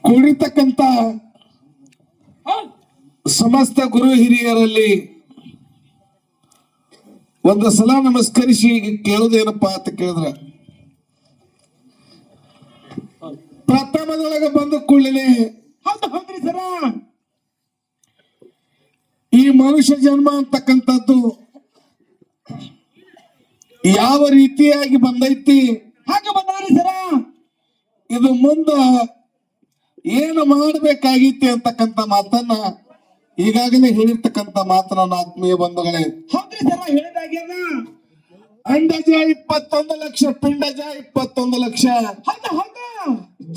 ಕೂಡಿರ್ತಕ್ಕಂತ ಸಮಸ್ತ ಗುರು ಹಿರಿಯರಲ್ಲಿ ಒಂದು ಸಲ ನಮಸ್ಕರಿಸಿ ಕೇಳುವುದೇನಪ್ಪಾ ಅಂತ ಕೇಳಿದ್ರ, ಪ್ರಥಮದೊಳಗೆ ಬಂದ ಕೂಡಲೇ ಹೌದ್ರಿ ಸರ, ಈ ಮನುಷ್ಯ ಜನ್ಮ ಅಂತಕ್ಕಂಥದ್ದು ಯಾವ ರೀತಿಯಾಗಿ ಬಂದೈತಿ, ಹಾಗೆ ಬಂದ್ರಿ ಸರ. ಇದು ಮುಂದ ಏನು ಮಾಡಬೇಕಾಗಿತ್ತು ಅಂತಕ್ಕಂಥ ಮಾತನ್ನ ಈಗಾಗಲೇ ಹೇಳಿರ್ತಕ್ಕಂಥ ಮಾತನ್ನ ಆತ್ಮೀಯ ಬಂಧುಗಳೇ. ಹೌದ್ರಿ ಸರ, ಹೇಳಿದಾಗ್ಯದ. ಅಂಡಜ 21 ಲಕ್ಷ, ಪಿಂಡಜ 21 ಲಕ್ಷ, ಹೌದ ಹೌದ,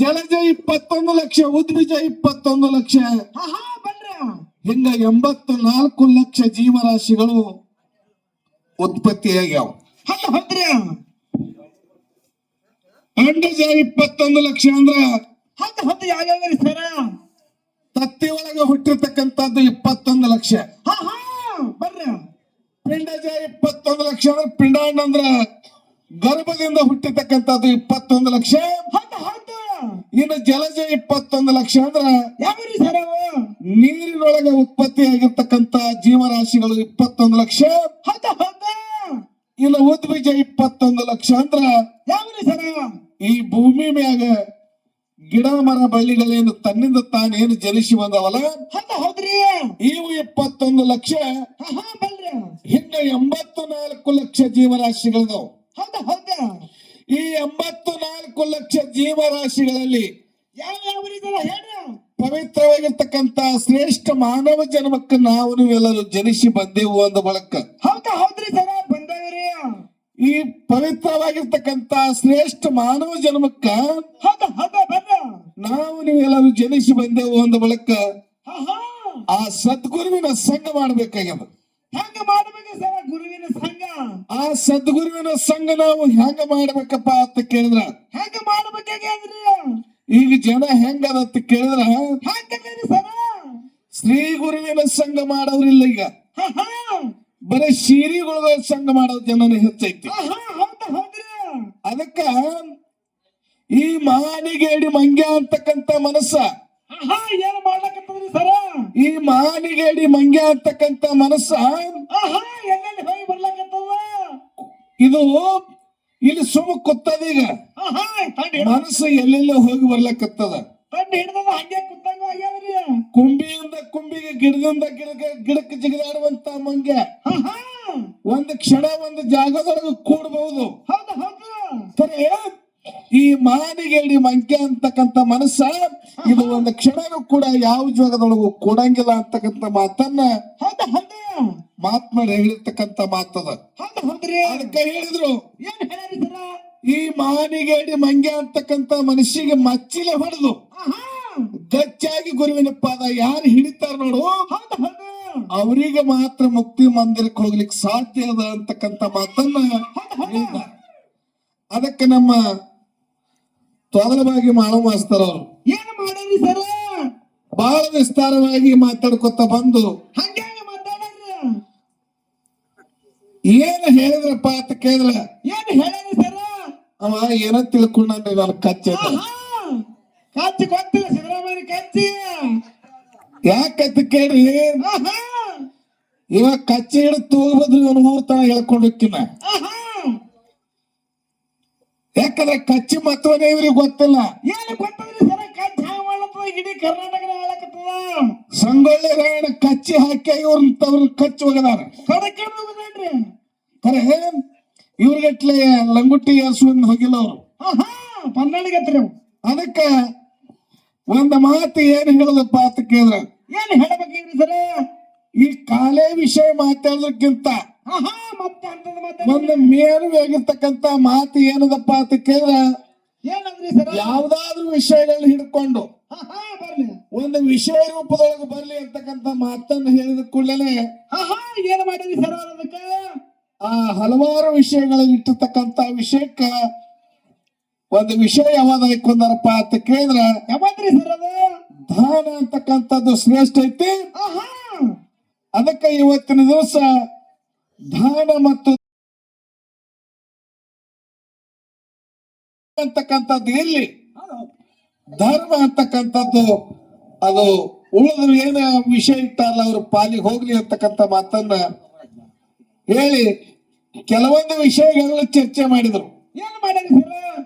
ಜಲಜ 21 ಲಕ್ಷ, ಉದ್ಭಿಜ 21 ಲಕ್ಷ, ಬನ್ರಿ. ಹಿಂಗ 84 ಲಕ್ಷ ಜೀವರಾಶಿಗಳು ಉತ್ಪತ್ತಿಯಾಗ್ಯಾವ. ಹೌದ್ರಿ, ಅಂಡಜ 21 ಲಕ್ಷ ಅಂದ್ರ ಹೌದು ಯಾವ್ಯಾವ್ರಿ ಸರ. ತತ್ತಿ ಒಳಗೆ ಹುಟ್ಟಿರ್ತಕ್ಕಂಥದ್ದು 21 ಲಕ್ಷ. ಬರ್ರಿ. ಪಿಂಡಜ 21 ಲಕ್ಷ ಅಂದ್ರೆ ಪಿಂಡಾಂಡ ಅಂದ್ರ ಗರ್ಭದಿಂದ ಹುಟ್ಟಿರ್ತಕ್ಕಂಥದ್ದು 21 ಲಕ್ಷ. ಹೌದು. ಇನ್ನು ಜಲಜ 21 ಲಕ್ಷ ಅಂದ್ರ ಯಾವ್ರಿ ಸರ? ನೀರಿನೊಳಗೆ ಉತ್ಪತ್ತಿ ಆಗಿರ್ತಕ್ಕಂಥ ಜೀವರಾಶಿಗಳು 21 ಲಕ್ಷ. ಹೌದು. ಇನ್ನು ಉದ್ಬೀಜ 21 ಲಕ್ಷ ಅಂದ್ರ ಯಾವ್ರಿ ಸರ? ಈ ಭೂಮಿ ಮ್ಯಾಗ ಗಿಡ ಮರ ಬಳ್ಳಿಗಳೇನು ತನ್ನಿಂದ ತಾನೇನು ಜನಿಸಿ ಬಂದವಲ್ಲ, ಹೌದ್ರಿ, ಇವು 21 ಲಕ್ಷ. ಬಲ್ರಿ. ಹಿಂಗ 84 ಲಕ್ಷ ಜೀವರಾಶಿಗಳಿದಾವ. ಹೌದು. ಈ 84 ಲಕ್ಷ ಜೀವರಾಶಿಗಳಲ್ಲಿ ಯಾವ್ರಿ ಸರ ಹೇಳ್ರಿ. ಪವಿತ್ರವಾಗಿರ್ತಕ್ಕಂತ ಶ್ರೇಷ್ಠ ಮಾನವ ಜನ್ಮಕ್ಕೆ ನಾವು ನೀವೆಲ್ಲರೂ ಜನಿಸಿ ಬಂದೆವು ಅಂದ ಬಳಕ ಹೌದ್ರಿ ಸರ, ಬಂದವ್ರಿ. ಈ ಪವಿತ್ರವಾಗಿರ್ತಕ್ಕಂತ ಶ್ರೇಷ್ಠ ಮಾನವ ಜನ್ಮಕ್ಕ ಬರ್ರಿ. ನಾವು ನೀವೆಲ್ಲರೂ ಜನಿಸಿ ಬಂದೆವು ಅಂದ ಬಳಕ ಆ ಸದ್ಗುರುವಿನ ಸಂಘ ಮಾಡ್ಬೇಕಾಗ್ಯದ. ಹೆಂಗ ಮಾಡ್ಬೇಕು ಸರ ಗುರುವಿನ ಸಂಘ? ಆ ಸದ್ಗುರುವಿನ ಸಂಘ ನಾವು ಹೆಂಗ ಮಾಡ್ಬೇಕಪ್ಪ ಅಂತ ಕೇಳಿದ್ರ, ಹೆಂಗ ಮಾಡ್ಬೇಕಾಗ್ಯದ್ರಿ? ಈಗ ಜನ ಹೆಂಗದ ಅಂತ ಕೇಳಿದ್ರ, ಹೆಂಗದ್ರಿ ಸರ? ಶ್ರೀ ಗುರುವಿನ ಸಂಘ ಮಾಡೋರಿಲ್ಲ. ಈಗ ಬರೀ ಶ್ರೀಗಳ ಸಂಘ ಮಾಡೋ ಜನನೇ ಹೆಚ್ಚೈತಿ. ಹೌದ್ರಿ. ಅದಕ್ಕ ಈ ಮಹಾನಿಗೇಡಿ ಮಂಗ್ಯ ಅಂತಕ್ಕಂತ ಮನಸ್ಸ, ಏನ್ ಮಾಡ್ಲಕತ್ತದ್ರಿ ಸರ? ಈ ಮಹಾನಿಗೇಡಿ ಮಂಗ್ಯ ಅಂತಕ್ಕಂತ ಮನಸ್ಸ ಎಲ್ಲೆಲ್ಲಿ ಹೋಗಿ ಬರ್ಲಕತ್ತದ? ಇದು ಇಲ್ಲಿ ಸುಮ್ಮ ಕೂತದೀಗ. ಮನಸ್ಸು ಎಲ್ಲೆಲ್ಲ ಹೋಗಿ ಬರ್ಲಕತ್ತದ. ಹಿಡ್ದದ ಹಂಗೆ ಕುತ್ತಂಗ ಆಗ್ಯಾದ್ರಿ. ಕುಂಬಿಯಿಂದ ಕುಂಬಿಗೆ, ಗಿಡದಿಂದ ಗಿಡಕ್ಕೆ ಜಿಗಿದಾಡುವಂತ ಮಂಗ್ಯ ಒಂದು ಕ್ಷಣ ಒಂದು ಜಾಗದೊಳಗೆ ಕೂಡಬಹುದು. ಸರಿ, ಈ ಮಹಾನಿಗೇಡಿ ಮಂಕ್ಯ ಅಂತಕ್ಕಂಥ ಮನಸ್ಸ ಇದು ಒಂದು ಕ್ಷಣನೂ ಕೂಡ ಯಾವ ಜಾಗದೊಳಗೂ ಕೂಡಂಗಿಲ್ಲ ಅಂತಕ್ಕಂಥ ಮಾತನ್ನ ಮಾತ್ಮರು ಹೇಳಿರ್ತಕ್ಕಂಥ ಮಾತದ. ಅದಕ್ಕೆ ಹೇಳಿದ್ರು, ಏನ್ ಹೇಳ್ರಿ ಸರ? ಈ ಮಹಾನಿಗೇಡಿ ಮಂಗ್ಯ ಅಂತಕ್ಕಂಥ ಮನುಷ್ಯಗೆ ಮಚ್ಚಿಲೆ ಹೊಡೆದು ಗಚ್ಚಾಗಿ ಗುರುವಿನ ಪಾದ ಯಾರು ಹಿಡಿತಾರ ನೋಡು, ಅವರಿಗೆ ಮಾತ್ರ ಮುಕ್ತಿ ಮಂದಿರಕ್ಕೆ ಹೋಗ್ಲಿಕ್ಕೆ ಸಾಧ್ಯ ಅದ ಅಂತಕ್ಕಂಥ ಮಾತನ್ನ ಹೇಳಿದ. ಅದಕ್ಕೆ ನಮ್ಮ ತೊದಲವಾಗಿ ಮಾಳು ಮಾಸ್ತರ್ ಅವರು ಏನ್ ಮಾಡ್ಯಾರಿ ಸರ? ಬಹಳ ವಿಸ್ತಾರವಾಗಿ ಮಾತಾಡ್ಕೊತ ಬಂದು ಹಂಗೆ ಮಾತಾಡ್ರಿ. ಏನ್ ಹೇಳಿದ್ರಪ್ಪ ಅಂತ ಕೇಳಿದ್ರ, ಏನ್ ಹೇಳ್ಯಾರಿ ಸರ? ಅವ ಏನೋ ತಿಳ್ಕೊಂಡ್ರಿ ನಾನು ಕಚ್ಚ ಕಚ್ಚಿ ಗೊತ್ತಿಲ್ಲ ಸಿದ್ದರಾಮಯ್ಯ ಕಚ್ಚಿ. ಯಾಕಂತ ಕೇಳ್ರಿ, ಇವಾಗ ಕಚ್ಚಿ ಹಿಡಿದು ತಗೋಬದ್ರು ಇವನು ಊರ್ತನ ಹೇಳ್ಕೊಂಡು ಹೋಗ್ತೀನ. ಯಾಕಂದ್ರೆ ಕಚ್ಚಿ ಮತ್ತವನೇ ಇವ್ರಿಗೆ ಗೊತ್ತಿಲ್ಲ. ಏನು ಗೊತ್ತದ್ರಿ ಸರ? ಕಚ್ಚಿ ಹಾಗೆ ಮಾಡ್ಲತ್ತದ, ಇಡೀ ಕರ್ನಾಟಕದ ಹೇಳಕತ್ತದ. ಸಂಗೊಳ್ಳಿ ರಾಯಣ್ಣ ಕಚ್ಚಿ ಹಾಕಿ ಇವ್ರನ್ನ ಕಚ್ಚಿ ಹೋಗದಾರ. ಕಡಕ್ಕೆ ಹೋಗದ್ರಿ. ಖರೆ ಇವ್ರಿಗಟ್ಲೆ ಲಂಗುಟ್ಟಿ ಏರ್ಸುವಂದ್ ಹೋಗಿಲ್ಲ ಅವರು. ಪನ್ನಡಿಗತ್ರಿ. ಅದಕ್ಕ ಒಂದು ಮಾತು ಏನ್ ಹೇಳದಪ್ಪ ಅಂತ ಕೇಳಿದ್ರ, ಏನ್ ಹೇಳ್ಬೇಕ್ರಿ ಸರ? ಈ ಕಾಲೇ ವಿಷಯ ಮಾತಾಡೋದಕ್ಕಿಂತ ಮತ್ತೆ ಅಂತದ ಒಂದು ಮೇಲುವಾಗಿರ್ತಕ್ಕಂತ ಮಾತು ಏನದಪ್ಪ ಅಂತ ಕೇಳಿದ್ರ, ಏನಂದ್ರಿ ಸರ? ಯಾವ್ದಾದ್ರು ವಿಷಯಗಳನ್ನ ಹಿಡ್ಕೊಂಡು ಬರ್ಲಿ, ಒಂದು ವಿಷಯ ರೂಪದೊಳಗೆ ಬರ್ಲಿ ಅಂತಕ್ಕಂತ ಮಾತನ್ನು ಹೇಳಿದ ಕೂಡಲೇ ಏನ್ ಮಾಡಿದ್ರಿ ಸರ್? ಅದಕ್ಕ ಆ ಹಲವಾರು ವಿಷಯಗಳಲ್ಲಿ ಇಟ್ಟಿರ್ತಕ್ಕಂತ ವಿಷಯಕ್ಕ ಒಂದು ವಿಷಯ ಯಾವ್ದಾಯ್ಕೊಂಡಾರಪ್ಪ ಅಂತ ಕೇಳಿದ್ರ, ಯಾವದ್ರಿ ಸರ್ ಅದು? ದಾನ ಅಂತಕ್ಕಂಥದ್ದು ಶ್ರೇಷ್ಠ ಐತಿ. ಅದಕ್ಕೆ ಇವತ್ತಿನ ದಿವಸ ದಾನ ಮತ್ತು ಅಂತಕ್ಕಂಥದ್ದು ಇಲ್ಲಿ ಧರ್ಮ ಅಂತಕ್ಕಂಥದ್ದು ಅದು ಉಳಿದ್ರು ಏನ ವಿಷಯ ಇಟ್ಟಾರಲ್ಲ ಅವ್ರ ಪಾಲಿಗೆ ಹೋಗ್ಲಿ ಅಂತಕ್ಕಂಥ ಮಾತನ್ನ ಹೇಳಿ ಕೆಲವೊಂದು ವಿಷಯಗಳನ್ನ ಚರ್ಚೆ ಮಾಡಿದ್ರು. ಏನ್ ಮಾಡ್ಯಾರಿ ಸರ?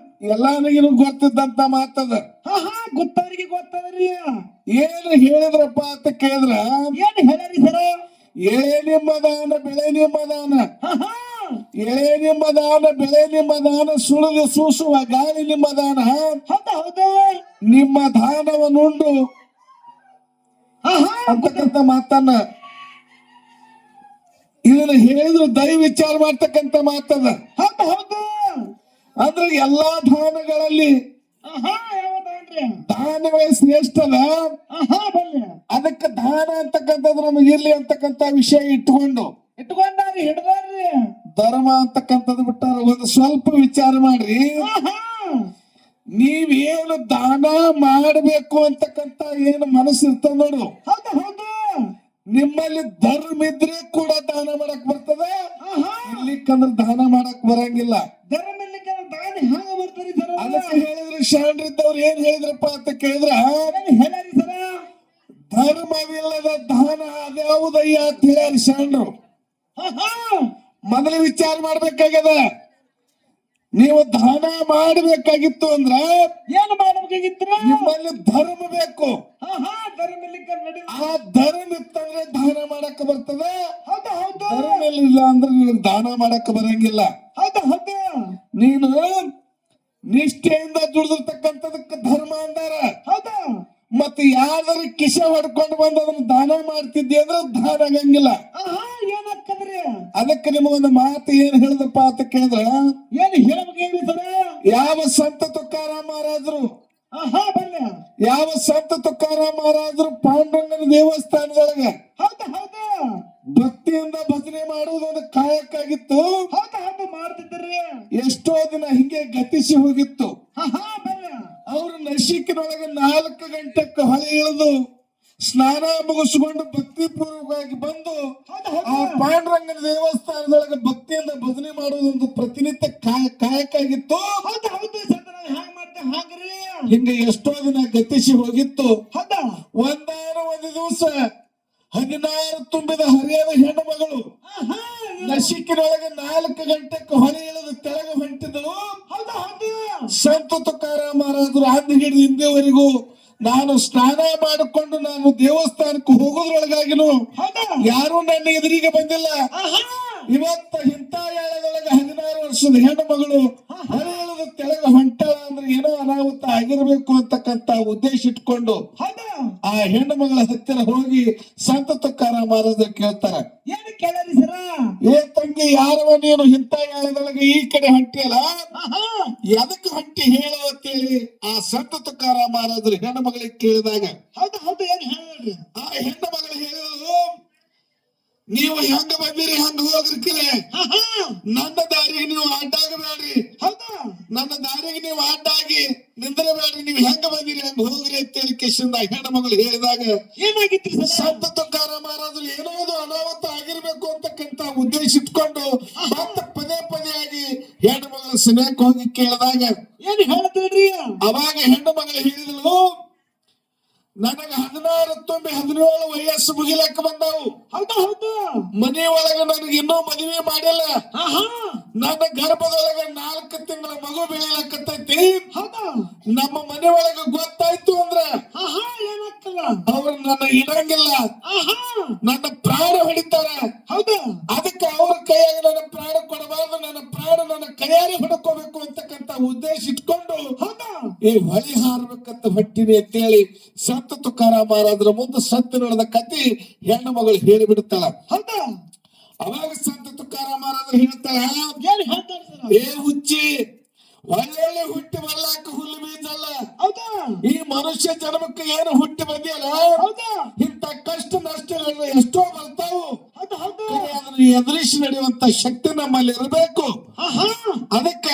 ಎಲ್ಲಾರಿಗೂ ಗೊತ್ತಿದ್ದಂತ ಮಾತದ. ಗೊತ್ತವ್ರಿಗೆ ಗೊತ್ತದ್ರಿ. ಏನು ಹೇಳಿದ್ರಪ್ಪ ಅಂತ ಕೇಳಿದ್ರ, ಏನ್ ಹೇಳ್ಯಾರಿ ಸರ? ಎಳೆ ನಿಮ್ಮ ದಾನ ಬೆಳೆ ನಿಮ್ಮ ದಾನ, ಎಳೆ ನಿಮ್ಮ ದಾನ ಬೆಳೆ ನಿಮ್ಮ ದಾನ, ಸುಳಿದು ಸೂಸುವ ಗಾಳಿ ನಿಮ್ಮ ದಾನ, ಹೌದು ನಿಮ್ಮ ದಾನವನ್ನುಂಡು ಅಂತಕ್ಕಂಥ ಮಾತನ್ನ ಇದನ್ನ ಹೇಳಿದ್ರು ದಯ ವಿಚಾರ ಮಾಡ್ತಕ್ಕಂಥ ಮಾತದ. ಹೌದು ಅಂದ್ರೆ ಎಲ್ಲಾ ದಾನಗಳಲ್ಲಿ ಯಾವ್ದಾನ್ರಿ? ದಾನವೇ ಶ್ರೇಷ್ಠದ. ಅದಕ್ಕೆ ದಾನ ಅಂತಕ್ಕಂಥದ್ದು ನಮಗೆ ಇರ್ಲಿ ಅಂತಕ್ಕಂಥ ವಿಷಯ ಇಟ್ಕೊಂಡಾರಿ ಹಿಡ್ದಾರ್ರಿ. ಧರ್ಮ ಅಂತಕ್ಕಂಥದ್ದು ಬಿಟ್ಟಾರ. ಒಂದು ಸ್ವಲ್ಪ ವಿಚಾರ ಮಾಡ್ರಿ, ನೀವೇನು ದಾನ ಮಾಡಬೇಕು ಅಂತಕ್ಕಂಥ ಏನು ಮನಸ್ಸು ಇರ್ತದ ನೋಡು, ಹೌದು ನಿಮ್ಮಲ್ಲಿ ಧರ್ಮ ಇದ್ರೆ ಕೂಡ ದಾನ ಮಾಡಕ್ ಬರ್ತದೆ. ಇಲ್ಲಿಕ್ಕಂದ್ರೆ ದಾನ ಮಾಡಕ್ ಬರಂಗಿಲ್ಲ. ಧರ್ಮ ಇರ್ಲಿಕ್ಕೆ ದಾನ ಹ್ಯಾಂಗ ಬರ್ತಾರಿ ಸರ? ಅದಕ್ಕೆ ಹೇಳಿದ್ರು ಶಾಣ್ರಿದ್ದವ್ರು ಏನ್ ಹೇಳಿದ್ರಪ್ಪ ಅಂತ ಕೇಳಿದ್ರ, ಹೇಳ್ಯಾರಿ ಸರ? ಧರ್ಮವಿಲ್ಲದ ದಾನ ಅದ್ಯಾವುದಯ್ಯ ಅಂತ ಹೇಳ್ಯಾರ ಶಾಣ್ರು. ಮೊದಲು ವಿಚಾರ ಮಾಡ್ಬೇಕಾಗ್ಯದ. ನೀವು ದಾನ ಮಾಡಬೇಕಾಗಿತ್ತು ಅಂದ್ರ ಏನು ಮಾಡ್ಬೇಕಾಗಿತ್ತು? ನಿಮ್ಮಲ್ಲಿ ಧರ್ಮ ಬೇಕು. ಧರ್ಮ ಇರ್ಲಿಕ್ಕೆ ನಡಿ. ಆ ಧರ್ಮ ಇತ್ತಂದ್ರೆ ದಾನ ಮಾಡಕ್ ಬರ್ತದೆ. ಹೌದು ಧರ್ಮ ಇಲ್ಲ ಅಂದ್ರೆ ನೀವು ದಾನ ಮಾಡಕ್ ಬರಂಗಿಲ್ಲ. ಹೌದು ನೀನು ನಿಷ್ಠೆಯಿಂದ ದುಡಿದಿರ್ತಕ್ಕಂಥದಕ್ಕೆ ಧರ್ಮ ಅಂದಾರ. ಹೌದು ಮತ್ತೆ ಯಾವ್ದಾರು ಕಿಶ ಹೊಡ್ಕೊಂಡು ಬಂದು ಅದನ್ನ ದಾನ ಮಾಡ್ತಿದ್ದಿ ಅಂದ್ರೆ ದಾನ ಆಗಂಗಿಲ್ಲ. ಏನಾಗ್ತದ್ರಿ? ಅದಕ್ಕೆ ನಿಮಗೊಂದು ಮಾತು ಏನ್ ಹೇಳಿದಪ್ಪ ಅಂತ ಕೇಳಿದ್ರ, ಏನ್ ಹೇಳ್ಬೇಕೇನ್ರಿ ಸರ? ಯಾವ ಸಂತ ತುಕಾರಾಮ್ ಮಹಾರಾಜರು ಬಲ್ಲ ಯಾವ ಸಂತ ತುಕಾರಾಮ್ ಮಹಾರಾಜರು ಪಾಂಡುರಂಗನ ದೇವಸ್ಥಾನದೊಳಗೆ ಹೌದು ಭಕ್ತಿಯಿಂದ ಭಜನೆ ಮಾಡುವುದೊಂದು ಕಾಯಕ್ಕಾಗಿತ್ತು. ಹೌದು ಮಾಡ್ತಿದ್ರಿ. ಎಷ್ಟೋ ದಿನ ಹಿಂಗೆ ಗತಿಸಿ ಹೋಗಿತ್ತು. ಬಲ್ಲ ಅವರು ನಶಿಕಿನೊಳಗೆ 4 ಗಂಟೆಕ್ಕೆ ಹೊಳೆ ಇಳಿದು ಸ್ನಾನ ಮುಗಿಸ್ಕೊಂಡು ಭಕ್ತಿ ಪೂರ್ವಕವಾಗಿ ಬಂದು ಆ ಪಾಂಡುರಂಗನ ದೇವಸ್ಥಾನದೊಳಗೆ ಭಕ್ತಿಯಿಂದ ಭಜನೆ ಮಾಡುವುದೊಂದು ಪ್ರತಿನಿತ್ಯ ಕಾಯಕ್ಕಾಗಿತ್ತು. ಹ್ಯಾಂಗ ಮಾಡ್ತಾ ಹಾಗ್ರಿ. ಹಿಂಗೆ ಎಷ್ಟೋ ದಿನ ಗತಿಸಿ ಹೋಗಿತ್ತು. ಒಂದು ದಿವಸ 16 ತುಂಬಿದ ಹರಿಯದ ಹೆಣ್ಣು ಮಗಳು ನಶಿಕಿನೊಳಗೆ 4 ಗಂಟೆಕ್ಕೆ ಹೊಳೆ ಇಳಿದು ತೆಳಗೆ ಹೊಂಟಿದಳು. ಸಂತ ತುಕಾರಾಮ್ ಮಹಾರಾಜರು ಅಂದು ಹಿಡಿದು ಇಂದಿವರೆಗೂ ನಾನು ಸ್ನಾನ ಮಾಡಿಕೊಂಡು ನಾನು ದೇವಸ್ಥಾನಕ್ಕೆ ಹೋಗೋದ್ರೊಳಗಾಗಿನು ಯಾರು ನನ್ನ ಎದುರಿಗೆ ಬಂದಿಲ್ಲ. ಇವತ್ತ ಇಂಥ ಏಳದೊಳಗೆ 16 ವರ್ಷದ ಹೆಣ್ಣು ಮಗಳು ಹೊಳೆ ಇಳಿದು ತೆಳಗೆ ಹೊಂಟಾಳ ಅಂದ್ರೆ ಏನೋ ಅನಾಹುತ ಆಗಿರ್ಬೇಕು ಅಂತಕ್ಕಂತ ಉದ್ದೇಶ ಇಟ್ಕೊಂಡು ಆ ಹೆಣ್ಣು ಮಗಳ ಹತ್ತಿರ ಹೋಗಿ ಸಂತ ತುಕಾರಾಮ್ ಮಹಾರಾಜ ಕೇಳ್ತಾರ, ಏನು ಕೇಳರಿ ಸರ? ಏ ತಂಗಿ, ಯಾರವ ನೀನು ಇಂಥ ಏಳದೊಳಗೆ ಈ ಕಡೆ ಹೊಂಟಿಯಲ್ಲ, ಎದಕ್ಕೆ ಹೊಂಟಿ ಹೇಳು ಅಂತೇಳಿ ಆ ಸಂತ ತುಕಾರಾಮ್ ಮಹಾರಾಜರು ಹೆಣ್ಣು ಮಗಳಿಗೆ ಕೇಳಿದಾಗ ಏನ್ ಹೇಳ್ರಿ? ಆ ಹೆಣ್ಣು ಮಗಳು ಹೇಳಿದ್ರು, ನೀವು ಹೆಂಗ ಬಂದಿರಿ ಹಂಗ ಹೋಗ್ರಿಕಿರೆ, ನನ್ನ ದಾರಿಗೆ ನೀವು ಅಡ್ಡಾಗಬೇಡ್ರಿ, ನನ್ನ ದಾರಿಗೆ ನೀವು ಅಡ್ಡಾಗಿ ನಿಂದ್ರಬೇಡ್ರಿ, ನೀವು ಹೆಂಗ ಬಂದಿರಿ ಹಂಗ ಹೋಗ್ರಿ ಅಂತೇಳಿ ಕಿಶಿಂದ ಹೆಣ್ಣು ಮಗಳು ಹೇಳಿದಾಗ ಏನಾಗಿತ್ತು? ಸಂತ ತುಕಾರಾಮ್ ಮಹಾರಾಜರು ಏನೋ ಅದು ಅನಾಹುತ ಆಗಿರ್ಬೇಕು ಅಂತಕ್ಕಂತ ಉದ್ದೇಶ ಇಟ್ಕೊಂಡು ಮತ್ತೆ ಪದೇ ಆಗಿ ಹೆಣ್ಣು ಮಗಳ ಸನಿಯಕ್ಕೆ ಹೋಗಿ ಕೇಳಿದಾಗ ಏನ್ ಹೇಳ್ತೀರಿ? ಅವಾಗ ಹೆಣ್ಣು ಮಗಳು ಹೇಳಿದಳು, ನನಗ 16 ತುಂಬಿ 17 ವಯಸ್ಸು ಮುಗಿಲಕ್ಕ ಬಂದವು. ಮನೆ ಒಳಗೆ ನನಗೆ ಇನ್ನೂ ಮದುವೆ ಮಾಡಿಲ್ಲ. ನನ್ನ ಗರ್ಭದೊಳಗೆ 4 ತಿಂಗಳ ಮಗು ಬೆಳೆಯಲಕ್ಕತ್ತೈತಿ. ನಮ್ಮ ಮನೆ ಒಳಗೆ ಗೊತ್ತಾಯ್ತು ಅಂದ್ರ ಅವ್ರು ನನ್ನ ಇಡಂಗಿಲ್ಲ, ನನ್ನ ಪ್ರಾಣ ಹೊಡಿತಾರ. ಅದಕ್ಕೆ ಅವ್ರ ಕೈಯಾಗ ನನ್ನ ಪ್ರಾಣ ಕೊಡಬಾರ್ದು, ನನ್ನ ಪ್ರಾಣ ನನ್ನ ಕೈಯಾರೆ ಹೊಡ್ಕೋಬೇಕು ಅಂತಕ್ಕಂತ ಉದ್ದೇಶ ಇಟ್ಕೊಂಡು ಈ ಹೊಳಿ ಹಾರ್ಬೇಕಂತ ಹೊಟ್ಟಿನಿ ಅಂತೇಳಿ ಸಂತ ತುಕಾರಾಮ್ ಮಹಾರಾಜರ ಮುಂದೆ ಸತ್ಯ ನಡೆದ ಕತೆ ಹೆಣ್ಣು ಮಗಳು ಹೇಳಿಬಿಡ್ತಾಳ. ಅವಾಗ ಸಂತ ತುಕಾರಾಮ್ ಮಹಾರಾಜರು ಹೇಳ್ತಾಳ, ಏ ಹುಚ್ಚಿ, ಒಳ್ಳೆ ಹುಟ್ಟಿ ಬರ್ಲಾಕ ಹುಲ್ಲು ಬೀಜಲ್ಲ. ಈ ಮನುಷ್ಯ ಜನ್ಮಕ್ಕೆ ಏನು ಹುಟ್ಟಿ ಬಂದಿಯಲ್ಲ, ಇಂತ ಕಷ್ಟ ನಷ್ಟಗಳು ಎಷ್ಟೋ ಬರ್ತಾವು. ಅದನ್ನ ಎದುರಿಸಿ ನಡೆಯುವಂತ ಶಕ್ತಿ ನಮ್ಮಲ್ಲಿ ಇರಬೇಕು. ಅದಕ್ಕ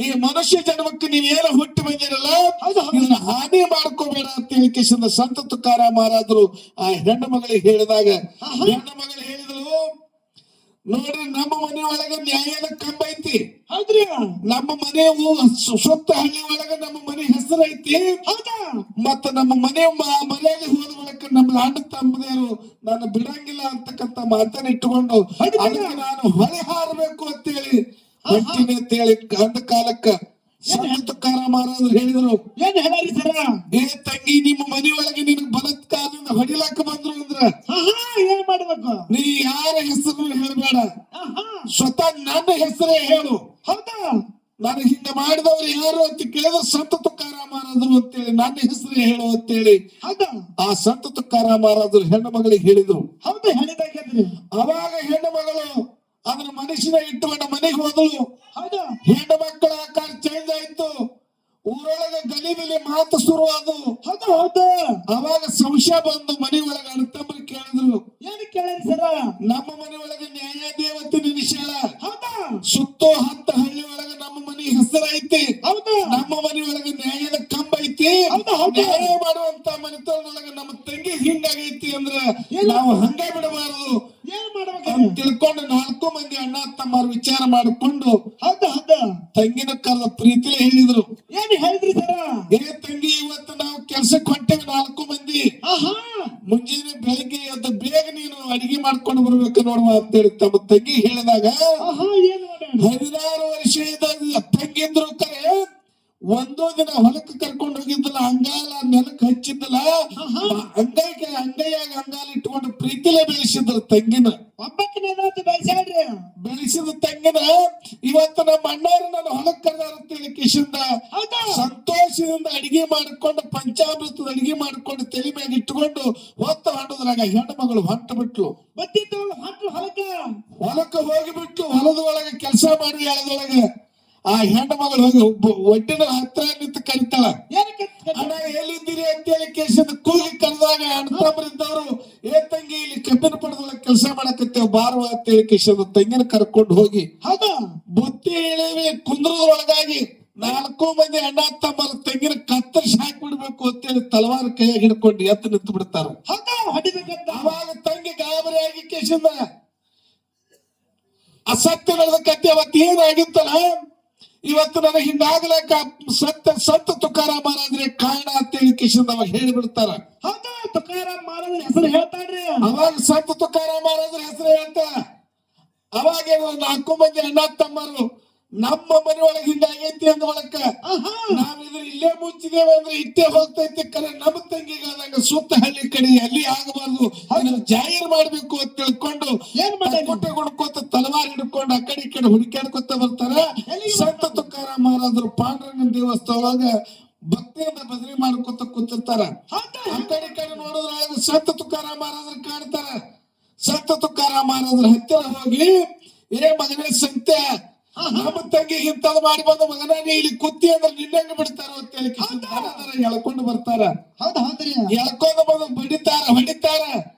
ಈ ಮನುಷ್ಯ ಜನ್ಮಕ್ಕೆ ನೀವೇನು ಹುಟ್ಟಿ ಬಂದಿರಲ್ಲ, ಇದನ್ನ ಹಾನಿ ಮಾಡ್ಕೋಬೇಡ ಅಂತ ಹೇಳಿಕೆಸಿಂದ ಸಂತ ತುಕಾರಾಮ್ ಮಹಾರಾಜರು ಆ ಹೆಣ್ಣು ಮಗಳಿಗೆ ಹೇಳಿದಾಗ ಹೆಣ್ಣು ಮಗಳು ಹೇಳಿದಳು, ನೋಡ್ರಿ ನಮ್ಮ ಮನೆ ಒಳಗ ನ್ಯಾಯದ ಕಂಬ ಐತಿ. ಹೌದ್ರಿ ನಮ್ಮ ಮನೆ ಸುತ್ತ ಹಳ್ಳಿ ಒಳಗ ನಮ್ಮ ಮನೆ ಹೆಸರು ಐತಿ. ಹೌದಾ ಮತ್ತ ನಮ್ಮ ಮನೆ ಮನೆಯಲ್ಲಿ ಹೋದ ಬಳಕ ನಮ್ಮ ಅಣ್ಣ ತಮ್ಮದೇರು ನಾನು ಬಿಡಂಗಿಲ್ಲ ಅಂತಕ್ಕಂತ ಮಾತನ್ನ ಇಟ್ಟುಕೊಂಡು ಅದಕ್ಕೆ ನಾನು ಹೊಳೆ ಹಾರಬೇಕು ಅಂತೇಳಿ ಹೊಟ್ಟಿನಿ ಅಂತೇಳಿ ಅಂದ ಕಾಲಕ್ಕ ಸಂತ ತುಕಾರ ಮಹಾರಾಜರು ಹೇಳಿದ್ರು, ಏನ್ ಹೇಳಿ ಸರ ಏ ತಂಗಿ ನಿಮ್ಮ ಮನೆ ಒಳಗೆ ನಿನಗೆ ಬಲತ್ಕಾರದಿಂದ ಹೊಡಿಲಾಕ ಬಂದ್ರು ಅಂದ್ರ ಏನ್ ಮಾಡ್ಬೇಕು? ನೀ ಯಾರ ಹೆಸರು ಹೇಳ್ಬೇಡ, ಆಹಾ, ಸ್ವತಃ ನನ್ನ ಹೆಸರೇ ಹೇಳು. ಹೌದಾ ನಾನು ಹಿಂಗ ಮಾಡಿದವ್ರು ಯಾರು ಅಂತ ಕೇಳಿದ್ರೆ ಸಂತ ತುಕಾರ ಮಹಾರಾಜರು ಅಂತೇಳಿ ನನ್ನ ಹೆಸರೇ ಹೇಳು ಅಂತೇಳಿ ಹೌದಾ ಆ ಸಂತ ತುಕಾರ ಮಹಾರಾಜರು ಹೆಣ್ಣು ಮಗಳಿಗೆ ಹೇಳಿದ್ರು. ಹೌದು ಹೇಳಿದಾಗ್ಯದ್ರಿ. ಅವಾಗ ಹೆಣ್ಣು ಮಗಳು ಅದನ್ನ ಮನುಷ್ಯನ ಇಟ್ಟುಕೊಂಡ ಮನೆಗೆ ಹೋದಳು. ಹೌದಾ ಹೆಣ್ಣು ಮಕ್ಕಳ ಆಕಾರ ಚೇಂಜ್ ಆಯ್ತು. ಊರೊಳಗ ಗಲಿಬಿಲಿ ಮಾತು ಶುರು ಅದು. ಹೌದು ಹೌದು ಅವಾಗ ಸಂಶಯ ಬಂದು ಮನೆ ಒಳಗ ಅಣ್ಣತಮ್ಮರು ಕೇಳಿದ್ರು, ಏನ್ ಕೇಳಿರಿ ಸರ? ನಮ್ಮ ಮನೆ ಒಳಗೆ ನ್ಯಾಯ ದೇವತೆ ನಿಲ್ಲಿಸ್ಯಾಳ, ಹೌದಾ ಸುತ್ತೋ 10 ಹಳ್ಳಿ ಒಳಗ ನಮ್ಮ ಮನೆ ಹೆಸರು ಐತಿ, ಹೌದು ನಮ್ಮ ಮನೆ ಒಳಗೆ ನ್ಯಾಯದ ಕಂಬ ಐತಿ, ಹೌದು, ಹೌದು. ನ್ಯಾಯ ಮಾಡುವಂತ ಮನೆತನದೊಳಗ ನಮ್ಮ ತಂಗಿ ಹಿಂಗಾಗೈತಿ ಅಂದ್ರ ನಾವು ಹಂಗ ಬಿಡಬಾರದು ಏನ್ ಮಾಡ್ಬೇಕು? ಅಂತ ತಿಳ್ಕೊಂಡು 4 ಮಂದಿ ಅಣ್ಣ ತಮ್ಮರು ವಿಚಾರ ಮಾಡಿಕೊಂಡು ಹೌದು ಹೌದು ತಂಗಿನ ಕರೆದ ಪ್ರೀತಿಲೇ ಹೇಳಿದ್ರು, ಏನ್ ಹೇಳಿದ್ರಿ ಸರ? ಏ ತಂಗಿ ಇವತ್ತು ನಾವು ಕೆಲ್ಸಕ್ಕೆ ಹೊಂಟೇವಿ 4 ಮಂದಿ, ಆಹಾ ಮುಂಜಾನೆ ಬೆಳಿಗ್ಗೆ ಎದ್ದು ಬೇಗ ನೀನು ಅಡಿಗೆ ಮಾಡ್ಕೊಂಡು ಬರ್ಬೇಕು ನೋಡುವ ಅಂತೇಳಿ ತಮ್ಮ ತಂಗಿ ಹೇಳಿದಾಗ ಆಹಾ ಏನ್ ಮಾಡೋಣ? 16 ವರ್ಷದ ತಂಗಿದ್ರು ಕರೆ ಒಂದೋ ದಿನ ಹೊಲಕ್ಕೆ ಕರ್ಕೊಂಡು ಹೋಗಿದ್ದಲ್ಲ, ಅಂಗಾಲ ನೆಲಕ್ಕೆ ಹಚ್ಚಿದ್ದಲ್ಲ, ಅಂಗೈಯಾಗ ಅಂಗಾಲ ಇಟ್ಕೊಂಡು ಪ್ರೀತಿಲೇ ಬೆಳೆಸಿದ್ರು ತಂಗಿನ. ಒಬ್ಬಕ್ಕಿನ ಬೆಳೆಸ್ಯಾಡ್ರಿ. ಬೆಳೆಸಿದ ತಂಗಿನ ಇವತ್ತು ನಮ್ಮ ಅಣ್ಣಾರು ನನ್ನ ಹೊಲಕ್ಕೆ ಕರೆದಾರ ಅಂತೇಳಿ ಕಿಶಿಂದ ಹೌದಾ ಸಂತೋಷದಿಂದ ಅಡಿಗೆ ಮಾಡಿಕೊಂಡು ಪಂಚಾಮೃತದ ಅಡಿಗೆ ಮಾಡಿಕೊಂಡು ತಲೆ ಮ್ಯಾಗ ಇಟ್ಟುಕೊಂಡು ಹೊತ್ತ ಹೊಂಡದ್ರಾಗ ಹೆಣ್ಣು ಮಗಳು ಹೊಂಟ ಬಿಟ್ಲು. ಬತ್ತಿತ್ತು ಹೊಲಕ್ಕೆ ಹೋಗಿಬಿಟ್ಟು ಹೊಲದ ಒಳಗೆ ಕೆಲಸ ಮಾಡಿ ಹೇಳದೊಳಗೆ ಆ ಹೆಣ್ಣು ಮಗಳು ಹೋಗಿ ಒಟ್ಟಿನ ಹತ್ರ ನಿಂತು ಕರಿತಾಳ, ಏನಕ್ಕೆ ಅಣ್ಣ ಎಲ್ಲಿದ್ದೀರಿ ಅಂತೇಳಿ ಕೇಸಿಂದ ಕೂಗಿ ಕರೆದಾಗ ಅಣ್ಣತಮ್ಮರಿದ್ದವರು, ಏ ತಂಗಿ ಇಲ್ಲಿ ಕಬ್ಬಿನ ಪಡದೊಳಗೆ ಕೆಲಸ ಮಾಡಕತ್ತೇವ್ ಬಾರುವ ಅಂತೇಳಿ ಕೇಸಿಂದ ತಂಗಿನ ಕರ್ಕೊಂಡು ಹೋಗಿ ಹೌದಾ ಬುತ್ತಿ ಇಳಿವಿ ಕುಂದ್ರದೊಳಗಾಗಿ 4 ಮಂದಿ ಅಣ್ಣ ತಮ್ಮರ ತಂಗಿನ ಕತ್ತರಿಸಿ ಹಾಕ್ಬಿಡ್ಬೇಕು ಅಂತೇಳಿ ತಲವಾರ ಕೈಯಾಗ ಹಿಡ್ಕೊಂಡು ಎತ್ತು ನಿಂತು ಬಿಡ್ತಾರ. ಹೌದಾ ಹೊಡಿಬೇಕಂತ. ಅವಾಗ ತಂಗಿ ಗಾಬರಿ ಆಗಿ ಕೇಸಿಂದ ಅಸತ್ಯ ನಡೆದ ಕತ್ತೆ ಅವತ್ತು ಏನಾಗಿತ್ತಲ್ಲ, ಇವತ್ತು ನನಗೆ ಹಿಂಗಾಗ್ಲಕ್ಕ ಸಂತ ತುಕಾರ ಮಹಾರಾಜ್ರೆ ಕಾರಣ ಅಂತೇಳಿ ಕೇಸಿಂದ ಅವಾಗ ಹೇಳಿಬಿಡ್ತಾರ. ಹೌದಾ ತುಕಾರಾಮ್ ಮಹಾರಾಜರ ಹೆಸರು ಹೇಳ್ತಾರ್ರಿ. ಅವಾಗ ಸಂತ ತುಕಾರ ಮಹಾರಾಜರ ಹೆಸರು ಹೇಳ್ತಾರ. ಅವಾಗ 4 ಮಂದಿ ಅಣ್ಣ ತಮ್ಮರು ನಮ್ಮ ಮನೆ ಒಳಗೆ ಹಿಂಗಾಗೈತಿ ಅಂದ ಒಳಕ ನಾವ್ ಇದ್ರ ಇಲ್ಲೇ ಮುಚ್ಚಿದೇವೆ ಅಂದ್ರೆ ಇಟ್ಟೇ ಹೋಗ್ತೈತಿ, ಕರೆ ನಮ್ಮ ತಂಗಿಗಾದಾಗ ಸುತ್ತ ಹಳ್ಳಿ ಕಡೆ ಅಲ್ಲಿ ಆಗಬಾರ್ದು, ಅದನ್ನ ಜಾಹೀರ್ ಮಾಡ್ಬೇಕು ಅಂತ ತಿಳ್ಕೊಂಡು ಏನ್ ಮಾಡಿ ಗುಡ್ಕೋತ ತಲವಾರ್ ಹಿಡ್ಕೊಂಡು ಆ ಕಡೆ ಈ ಕಡೆ ಹುಡುಕಾಡ್ಕೊತ ಬರ್ತಾರ. ಸಂತ ತುಕಾರ ಮಹಾರಾಜರು ಪಾಂಡುರಂಗನ ದೇವಸ್ಥಾನ ಒಳಗ ಭಕ್ತಿಯಿಂದ ಭಜನೆ ಮಾಡ್ಕೊತ ಕೂತಿರ್ತಾರ. ಆ ಕಡೆ ಈ ಕಡೆ ನೋಡೋದ್ರೊಳಗ ಸಂತ ತುಕಾರ ಮಹಾರಾಜರು ಕಾಣ್ತಾರ. ಸಂತ ತುಕಾರ ಮಹಾರಾಜರ ಹತ್ತಿರ ಹೋಗಿ, ಏ ಮಗನೇ ಸಂತೆ, ನಮ್ಮ ತಂಗಿ ಇಂಥದ್ ಮಾಡಿ ಬಂದ ಮಗನ ನೀ ಇಲ್ಲಿ ಕುತ್ತಿ ಅಂದ್ರೆ ನಿನ್ನಂಗ ಬಿಡ್ತಾರ ಅಂತ ಹೇಳಿ ಎಳ್ಕೊಂಡು ಬರ್ತಾರ. ಹೌದಾ ಹೌದ್ರಿ ಎಳ್ಕೊಂಡು ಬಂದು ಬಡಿತಾರ ಹೊಡಿತಾರ.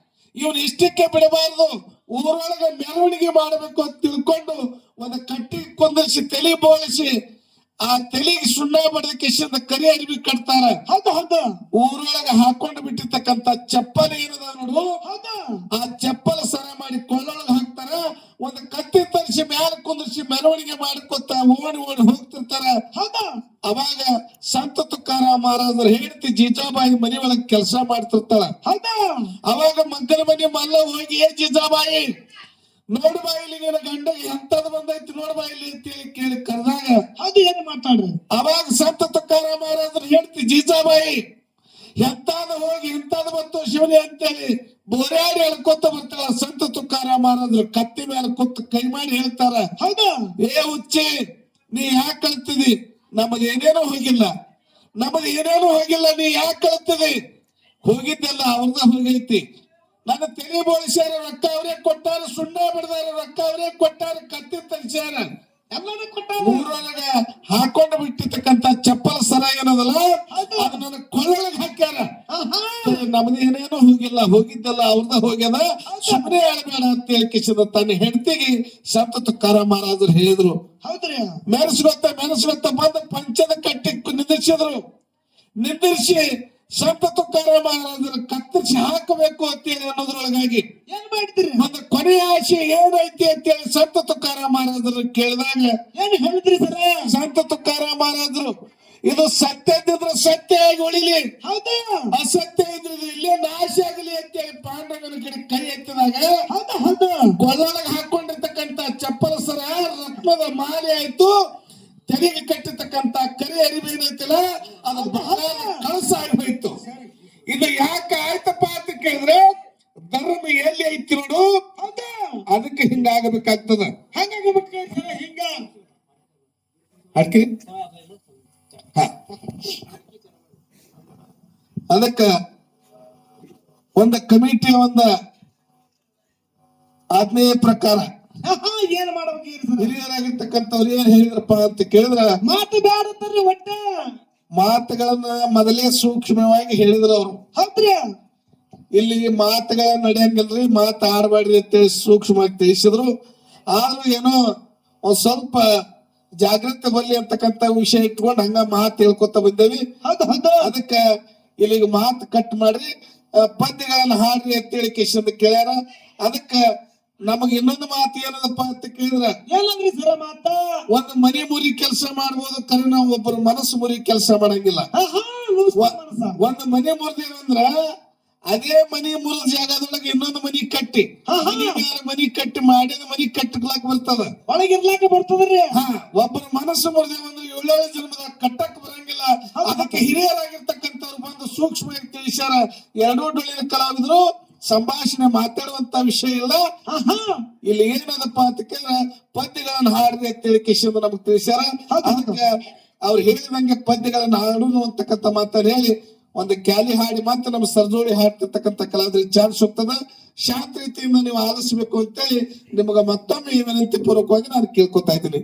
ಇವನ್ ಇಷ್ಟಕ್ಕೆ ಬಿಡಬಾರ್ದು, ಊರೊಳಗ ಮೆರವಣಿಗೆ ಮಾಡಬೇಕು ಅಂತ ತಿಳ್ಕೊಂಡು ಒಂದು ಕಟ್ಟಿ ಕುಂದಿರಿಸಿ ತಲೆ ಬೋಳಿಸಿ ಆ ತಲೆಗೆ ಸುಣ್ಣ ಬಡದ ಕಿಶಿಂದ ಕರಿ ಅರಿವಿ ಕಟ್ತಾರ. ಹೌದಾ ಹೌದಾ ಊರೊಳಗ ಹಾಕೊಂಡು ಬಿಟ್ಟಿರ್ತಕ್ಕಂತ ಚಪ್ಪಲ ಏನದ ನೋಡು, ಹೌದಾ ಆ ಚಪ್ಪಲ ಸರ ಮಾಡಿ ಕೊಳ್ಳೊಳಗ ಹಾಕ್ತಾರ. ಒಂದು ಕತ್ತಿ ತರಿಸಿ ಮ್ಯಾಲ ಕುಂದಿರಿಸಿ ಮೆರವಣಿಗೆ ಮಾಡ್ಕೊತ ಓಡಿ ಓಡಿ ಹೋಗ್ತಿರ್ತಾರ. ಹೌದಾ ಅವಾಗ ಸಂತ ತುಕಾರ ಮಹಾರಾಜರು ಹೇಳ್ತಿ ಜೀಜಾಬಾಯಿ ಮನೆ ಒಳಗ್ ಕೆಲಸ ಮಾಡ್ತಿರ್ತಾಳ. ಹೌದಾ ಅವಾಗ ಮಗ್ಗನ ಮನೆ ಮಲ್ಲ ಹೋಗಿ, ಏ ಜೀಜಾಬಾಯಿ ನೋಡ್ಬಾಯಿಲಿ ನಿನ್ನ ಗಂಡ ಎಂತದ್ ಬಂದೈತಿ ನೋಡ್ಬಾಯಿಲಿ ಅಂತೇಳಿ ಕೇಳಿ ಕರೆದಾಗ ಅದು ಏನ್ ಮಾತಾಡ್ರಿ. ಅವಾಗ ಸಂತ ತುಕಾರ ಮಹಾರಾಜರು ಹೇಳ್ತಿ ಜೀಜಾಬಾಯಿ ಎಂತಾದ ಹೋಗಿ ಎಂತಾದ ಬಂತು ಶಿವನೇ ಅಂತೇಳಿ ಬೋರ್ಯಾಡಿ ಹೇಳ್ಕೊತ ಬರ್ತಾಳ. ಸಂತ ತುಕಾರ ಮಹಾರಾಜರು ಕತ್ತಿ ಮೇಲೆ ಕೂತ್ ಕೈ ಮಾಡಿ ಹೇಳ್ತಾರ, ಹೌದಾ ಏ ಹುಚ್ಚಿ ನೀ ಯಾಕೆ ಕಳ್ತಿದಿ, ನಮ್ಮದು ಏನೇನೋ ಹೋಗಿಲ್ಲ, ನಮ್ಮದು ಏನೇನೋ ಹೋಗಿಲ್ಲ, ನೀ ಯಾಕೆ ಕಳ್ತಿದಿ, ಹೋಗಿದ್ದೆಲ್ಲ ಅವ್ರದ ಹೋಗೈತಿ. ನನ್ನ ತಲೆ ಬೋಳಿಸ್ಯಾರ, ರೊಕ್ಕ ಅವರೇ ಕೊಟ್ಟಾರ, ಸುಣ್ಣ ಬಿಡದಾರ, ರೊಕ್ಕ ಅವರೇ ಕೊಟ್ಟಾರ, ಕತ್ತಿ ತರಿಸ್ಯಾರ, ಎಲ್ಲಾನು ಕೊಟ್ಟಾರ. ಊರೊಳಗ ಹಾಕೊಂಡು ಬಿಟ್ಟಿರ್ತಕ್ಕಂತ ಚಪ್ಪಲ ಸರ ಏನದಲ್ಲ ಅದು ನನ್ನ ಕೊಳ್ಳೊಳಗೆ ಹಾಕ್ಯಾರ. ನಮ್ದು ಏನೇನೋ ಹೋಗಿಲ್ಲ, ಹೋಗಿದ್ದೆಲ್ಲ ಅವ್ರದ ಹೋಗ್ಯದ, ಸುಮ್ಮನೆ ಹೇಳ್ಬೇಡ ಅಂತ ಹೇಳಿ ಕಿಶದ ತನ್ನ ಹೆಂಡತಿಗೆ ಸಂತ ತುಕಾರ ಮಹಾರಾಜರು ಹೇಳಿದ್ರು. ಹೌದ್ರಿ ಮೆಣಸುಗೊತ್ತ ಬಂದ ಪಂಚದ ಕಟ್ಟಿ ನಿಂದಿರ್ಸಿದ್ರು. ನಿಂದಿರ್ಸಿ ಸಂತ ತುಕಾರ ಮಹಾರಾಜರು ಕತ್ತರಿಸಿ ಹಾಕಬೇಕು ಅಂತೇಳಿ ಅನ್ನೋದ್ರೊಳಗಾಗಿ ಏನ್ ಮಾಡ್ತೀರಿ ಒಂದು ಕೊನೆಯ ಆಶೆ ಏನೈತಿ ಅಂತೇಳಿ ಸಂತ ತುಕಾರಾಮ್ ಮಹಾರಾಜರು ಕೇಳಿದಾಗ ಏನ್ ಹೇಳಿದ್ರಿ ಸರ? ಸಂತ ತುಕಾರಾಮ್ ಮಹಾರಾಜರು ಇದು ಸತ್ಯ ಇದ್ದಿದ್ರೆ ಸತ್ಯ ಆಗಿ ಉಳಿಲಿ, ಹೌದಾ? ಅಸತ್ಯ ಇದ್ರೆ ಇದು ಇಲ್ಲೇ ನಾಶ ಆಗಲಿ ಅಂತೇಳಿ ಪಾಂಡವನ ಕಡೆ ಕೈ ಎತ್ತಿದಾಗ ಹೌದಾ? ಹೌದು. ಗೊಲ್ಲೊಳಗೆ ಹಾಕೊಂಡಿರ್ತಕ್ಕಂತ ಚಪ್ಪಲ ಸರ ರತ್ನದ ಮಾಲೆ ಆಯ್ತು, ತೆರೆಗೆ ಕಟ್ಟಿರ್ತಕ್ಕಂತ ಕರಿ ಅರಿವಿ ಏನೈತಿಲ್ಲ ಅದು ಬಹಳ ಕಳಸ ಆಗಿ ಹೋಯ್ತು. ಇದು ಯಾಕೆ ಆಯ್ತಪ್ಪ ಅಂತ ಕೇಳಿದ್ರೆ ಧರ್ಮ ಎಲ್ಲಿ ಐತಿ ನೋಡು, ಹೌದಾ? ಅದಕ್ಕೆ ಹಿಂಗಾಗಬೇಕಾಗ್ತದ. ಹಂಗಾಗಬೇಕು ಸರ, ಹಿಂಗ. ಅದಕ್ಕೆ ಅದಕ್ಕ ಒಂದು ಕಮಿಟಿ ಆಜ್ಞೆಯ ಪ್ರಕಾರ ಏನ್ ಮಾಡ್ಬೇಕು ಸರ? ಹಿರಿಯರಾಗಿರ್ತಕ್ಕಂಥವ್ರು ಏನ್ ಹೇಳಿದ್ರಪ್ಪ ಅಂತ ಕೇಳಿದ್ರ ಮಾತು ಬ್ಯಾಡತ್ತರಿ ಒಟ್ಟ. ಮಾತುಗಳನ್ನ ಮೊದಲೇ ಸೂಕ್ಷ್ಮವಾಗಿ ಹೇಳಿದ್ರು ಅವರು. ಹೌದ್ರಿ? ಇಲ್ಲಿ ಮಾತುಗಳನ್ನ ನಡೆಯಂಗಿಲ್ರಿ, ಮಾತಾಡಬೇಡ್ರಿ ಅಂತೇಳಿ ಸೂಕ್ಷ್ಮವಾಗಿ ತಿಳಿಸಿದ್ರು. ಆದ್ರೂ ಏನೋ ಒಂದ್ ಸ್ವಲ್ಪ ಜಾಗೃತಿ ಬರ್ಲಿ ಅಂತಕ್ಕಂತ ವಿಷಯ ಇಟ್ಕೊಂಡು ಹಂಗ ಮಾತು ಹೇಳ್ಕೊತ ಬಂದೇವಿ. ಹೌದು ಹೌದು. ಅದಕ್ಕ ಇಲ್ಲಿಗೆ ಮಾತು ಕಟ್ ಮಾಡ್ರಿ, ಪದ್ಯಗಳನ್ನ ಹಾಡ್ರಿ ಅಂತೇಳಿ ಕೇಶಂದ ಕೇಳ್ಯಾರ. ಅದಕ್ಕ ನಮಗ ಇನ್ನೊಂದು ಮಾತು ಏನದಪ್ಪ ಅಂತ ಕೇಳಿದ್ರ ಏನಂದ್ರಿ ಸರ ಮಾತ? ಒಂದು ಮನೆ ಮುರಿ ಕೆಲಸ ಮಾಡ್ಬೋದು, ಕರೆ ನಾವು ಒಬ್ಬರು ಮನಸ್ಸು ಮುರಿ ಕೆಲಸ ಮಾಡಂಗಿಲ್ಲ. ಒಂದು ಮನೆ ಮುರಿದೇವಂದ್ರ ಅದೇ ಮನಿ ಮುರಿದ ಜಾಗದೊಳಗೆ ಇನ್ನೊಂದು ಮನಿ ಕಟ್ಟಿ ಮನಿ ಕಟ್ಟಿ ಮಾಡಿದ ಮನಿ ಕಟ್ಟಕ್ಲಾಕ್ ಬರ್ತದ, ಒಳಗಿರ್ಲಾಕ ಬರ್ತದ್ರಿ. ಒಬ್ಬರ ಮನಸ್ಸು ಮುರಿದೇವಂದ್ರೆ 7 ಜನ್ಮದ ಕಟ್ಟಕ್ ಬರಂಗಿಲ್ಲ. ಅದಕ್ಕೆ ಹಿರಿಯರಾಗಿರ್ತಕ್ಕಂಥವ್ರು ಬಂದು ಸೂಕ್ಷ್ಮವಾಗಿ ತಿಳಿಸ್ಯಾರ. ಎರಡೂ ಡೊಳ್ಳಿನ ಕಲಾವಿದರು ಸಂಭಾಷಣೆ ಮಾತಾಡುವಂತ ವಿಷಯ ಇಲ್ಲ. ಇಲ್ಲಿ ಏನದಪ್ಪ ಅಂತ ಕೇಳಿದ್ರೆ ಪದ್ಯಗಳನ್ನ ಹಾಡ್ರಿ ಅಂತೇಳಿ ಕಿಶನ್ ನಮಗ್ ತಿಳಿಸ್ಯಾರ. ಅದಕ್ಕೆ ಅವ್ರು ಹೇಳಿದಂಗೆ ಪದ್ಯಗಳನ್ನ ಹಾಡುನು ಅಂತಕ್ಕಂಥ ಮಾತನ್ನ ಹೇಳಿ ಒಂದು ಕ್ಯಾಲಿ ಹಾಡಿ ಮಾತ್ರ ನಮ್ಮ ಸರ್ಜೋಡಿ ಹಾಡ್ತಿರ್ತಕ್ಕಂಥ ಕಲಾವಿದರಿಗೆ ಚಾನ್ಸ್ ಹೋಗ್ತದ. ಶಾಂತ ರೀತಿಯಿಂದ ನೀವು ಆಲಿಸಬೇಕು ಅಂತೇಳಿ ನಿಮಗ ಮತ್ತೊಮ್ಮೆ ಈ ವಿನಂತಿ ಪೂರ್ವಕವಾಗಿ ನಾನು ಕೇಳ್ಕೊತಾ ಇದ್ದೀನಿ.